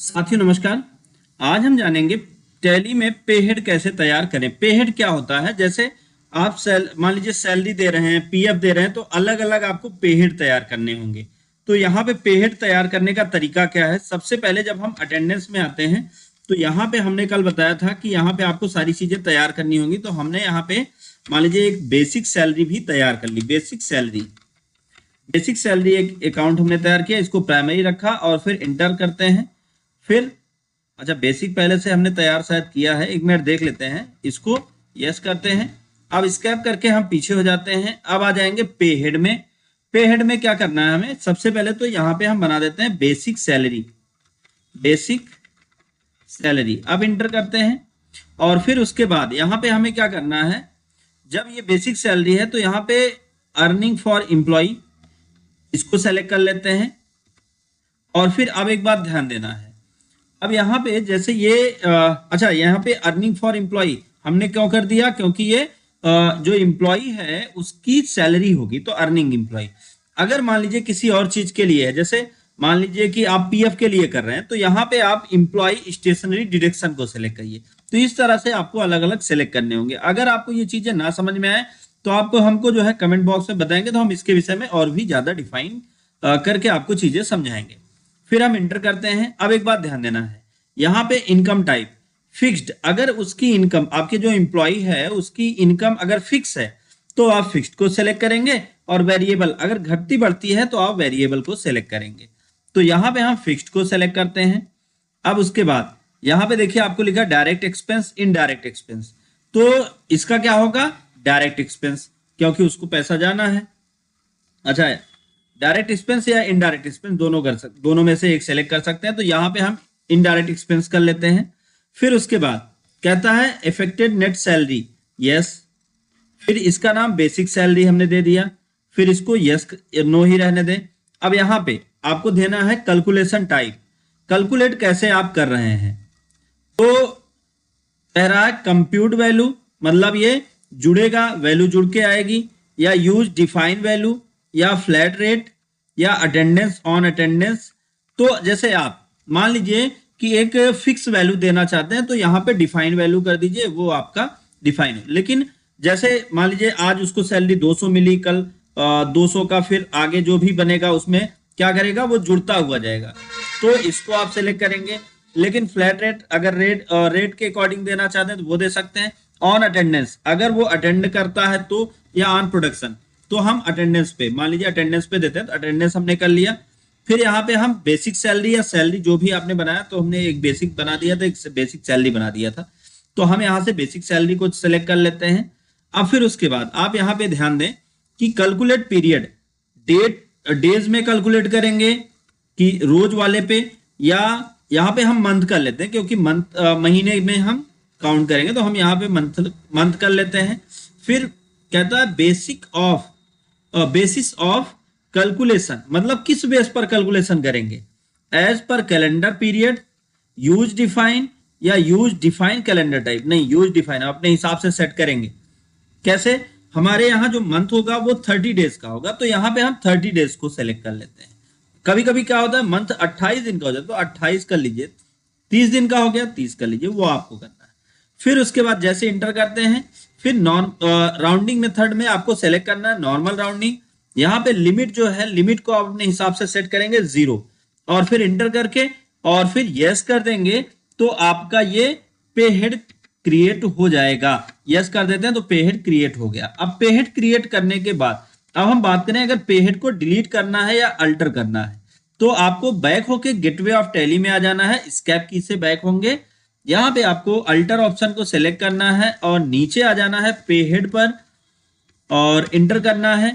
साथियों नमस्कार। आज हम जानेंगे टैली में पे हेड कैसे तैयार करें। पे हेड क्या होता है? जैसे आप मान लीजिए सैलरी दे रहे हैं, पीएफ दे रहे हैं, तो अलग अलग आपको पे हेड तैयार करने होंगे। तो यहाँ पे पे हेड तैयार करने का तरीका क्या है? सबसे पहले जब हम अटेंडेंस में आते हैं तो यहाँ पे हमने कल बताया था कि यहाँ पे आपको सारी चीजें तैयार करनी होंगी। तो हमने यहाँ पे मान लीजिए एक बेसिक सैलरी भी तैयार कर ली। बेसिक सैलरी एक अकाउंट हमने तैयार किया, इसको प्राइमरी रखा और फिर इंटर करते हैं। फिर अच्छा, बेसिक पहले से हमने तैयार शायद किया है, एक मिनट देख लेते हैं। इसको यस करते हैं। अब स्कैप करके हम पीछे हो जाते हैं। अब आ जाएंगे पे हेड में। पे हेड में क्या करना है हमें? सबसे पहले तो यहाँ पे हम बना देते हैं बेसिक सैलरी। अब इंटर करते हैं और फिर उसके बाद यहाँ पे हमें क्या करना है? जब ये बेसिक सैलरी है तो यहाँ पे अर्निंग फॉर एम्प्लॉय इसको सेलेक्ट कर लेते हैं। और फिर अब एक बात ध्यान देना है, अब यहाँ पे जैसे ये अच्छा, यहाँ पे अर्निंग फॉर एम्प्लॉय हमने क्यों कर दिया? क्योंकि ये जो एम्प्लॉय है उसकी सैलरी होगी, तो अर्निंग एम्प्लॉय। अगर मान लीजिए किसी और चीज के लिए है, जैसे मान लीजिए कि आप पीएफ के लिए कर रहे हैं, तो यहाँ पे आप एम्प्लॉय स्टेशनरी डिडक्शन को सेलेक्ट करिए। तो इस तरह से आपको अलग अलग सेलेक्ट करने होंगे। अगर आपको ये चीजें ना समझ में आए तो आप हमको जो है कमेंट बॉक्स में बताएंगे, तो हम इसके विषय में और भी ज्यादा डिफाइन करके आपको चीजें समझाएंगे। फिर हम इंटर करते हैं। अब एक बात ध्यान देना है, यहाँ पे इनकम टाइप फिक्स्ड। अगर उसकी इनकम, आपके जो एम्प्लॉय है उसकी इनकम अगर फिक्स है तो आप फिक्स्ड को सेलेक्ट करेंगे, और वेरिएबल अगर घटती बढ़ती है तो आप वेरिएबल को सेलेक्ट करेंगे। तो यहाँ पे हम फिक्स्ड को सेलेक्ट करते हैं। अब उसके बाद यहाँ पे देखिए आपको लिखा डायरेक्ट एक्सपेंस, इनडायरेक्ट एक्सपेंस। तो इसका क्या होगा? डायरेक्ट एक्सपेंस, क्योंकि उसको पैसा जाना है। अच्छा, डायरेक्ट एक्सपेंस या इनडायरेक्ट एक्सपेंस दोनों में से एक सेलेक्ट कर सकते हैं। तो यहाँ पे हम इनडायरेक्ट एक्सपेंस कर लेते हैं। फिर उसके बाद कहता है इफेक्टेड नेट सैलरी, यस। फिर इसका नाम बेसिक सैलरी हमने दे दिया। फिर इसको यस नो ही रहने दें। अब यहाँ पे आपको देना है कैलकुलेशन टाइप, कैलकुलेट कैसे आप कर रहे हैं। तो कह रहा है कंप्यूट वैल्यू, मतलब ये जुड़ेगा, वैल्यू जुड़ के आएगी, या यूज डिफाइन वैल्यू, या फ्लैट रेट, या अटेंडेंस ऑन अटेंडेंस। तो जैसे आप मान लीजिए कि एक फिक्स वैल्यू देना चाहते हैं तो यहाँ पे डिफाइन वैल्यू कर दीजिए, वो आपका डिफाइन। लेकिन जैसे मान लीजिए आज उसको सैलरी 200 मिली, कल 200 का फिर आगे जो भी बनेगा उसमें क्या करेगा? वो जुड़ता हुआ जाएगा। तो इसको आप सेलेक्ट करेंगे। लेकिन फ्लैट रेट अगर रेट के अकॉर्डिंग देना चाहते हैं तो वो दे सकते हैं। ऑन अटेंडेंस अगर वो अटेंड करता है तो, या ऑन प्रोडक्शन, तो हम अटेंडेंस पे, मान लीजिए अटेंडेंस पे देते हैं, तो अटेंडेंस हमने कर लिया। फिर यहाँ पे हम बेसिक सैलरी या सैलरी जो भी आपने बनाया, तो हमने एक बेसिक बना दिया था, एक बेसिक सैलरी बना दिया था। तो हम यहाँ से बेसिक सैलरी को सेलेक्ट कर लेते हैं। अब फिर उसके बाद आप यहाँ पे ध्यान दें कि कैलकुलेट पीरियड, डेज में कैलकुलेट करेंगे कि रोज वाले पे, या यहाँ पे हम मंथ कर लेते हैं, क्योंकि मंथ महीने में हम काउंट करेंगे, तो हम यहाँ पे मंथ कर लेते हैं। फिर कहता है बेसिस ऑफ कैलकुलेशन, मतलब किस बेस पर कैलकुलेशन करेंगे? As per calendar period, use define, या यूज डिफाइन कैलेंडर टाइप। नहीं, यूज डिफाइन अपने हिसाब से सेट करेंगे। कैसे? हमारे यहाँ जो मंथ होगा वो 30 डेज का होगा, तो यहाँ पे हम 30 डेज को सेलेक्ट कर लेते हैं। कभी कभी क्या होता है, मंथ 28 दिन का हो जाता है, तो 28 कर लीजिए। 30 दिन का हो गया, 30 कर लीजिए, वो आपको करना है। फिर उसके बाद जैसे इंटर करते हैं, फिर राउंडिंग मेथड में आपको सेलेक्ट करना है नॉर्मल राउंडिंग। यहाँ पे लिमिट जो है, लिमिट को आप अपने हिसाब से सेट करेंगे 0, और फिर इंटर करके और फिर यस कर देंगे, तो आपका ये पे हेड क्रिएट हो जाएगा। यस कर देते हैं तो पे हेड क्रिएट हो गया। अब पे हेड क्रिएट करने के बाद अब हम बात करें, अगर पे हेड को डिलीट करना है या अल्टर करना है, तो आपको बैक होके गेटवे ऑफ टैली में आ जाना है। स्केप की से बैक होंगे, यहाँ पे आपको अल्टर ऑप्शन को सेलेक्ट करना है और नीचे आ जाना है पे हेड पर और इंटर करना है।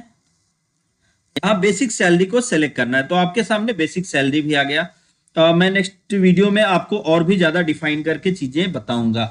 यहाँ बेसिक सैलरी को सेलेक्ट करना है, तो आपके सामने बेसिक सैलरी भी आ गया। मैं नेक्स्ट वीडियो में आपको और भी ज्यादा डिफाइन करके चीजें बताऊंगा।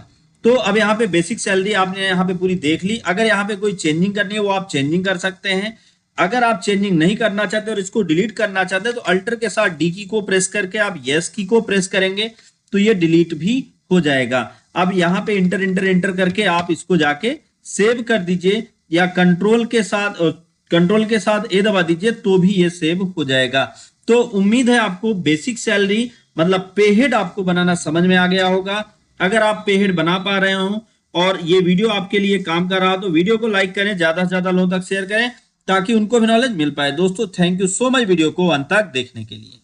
तो अब यहाँ पे बेसिक सैलरी आपने यहाँ पे पूरी देख ली। अगर यहाँ पे कोई चेंजिंग करनी है वो आप चेंजिंग कर सकते हैं। अगर आप चेंजिंग नहीं करना चाहते और इसको डिलीट करना चाहते हैं, तो अल्टर के साथ डी की को प्रेस करके आप यस की को प्रेस करेंगे तो ये डिलीट भी हो जाएगा। अब यहाँ पे इंटर करके आप इसको जाके सेव कर दीजिए, या कंट्रोल के साथ ए दबा दीजिए, तो भी ये सेव हो जाएगा। तो उम्मीद है आपको बेसिक सैलरी मतलब पे हेड आपको बनाना समझ में आ गया होगा। अगर आप पे हेड बना पा रहे हो और ये वीडियो आपके लिए काम कर रहा हो तो वीडियो को लाइक करें, ज्यादा से ज्यादा लोगों तक शेयर करें ताकि उनको भी नॉलेज मिल पाए। दोस्तों thank you so much video को अंत तक देखने के लिए।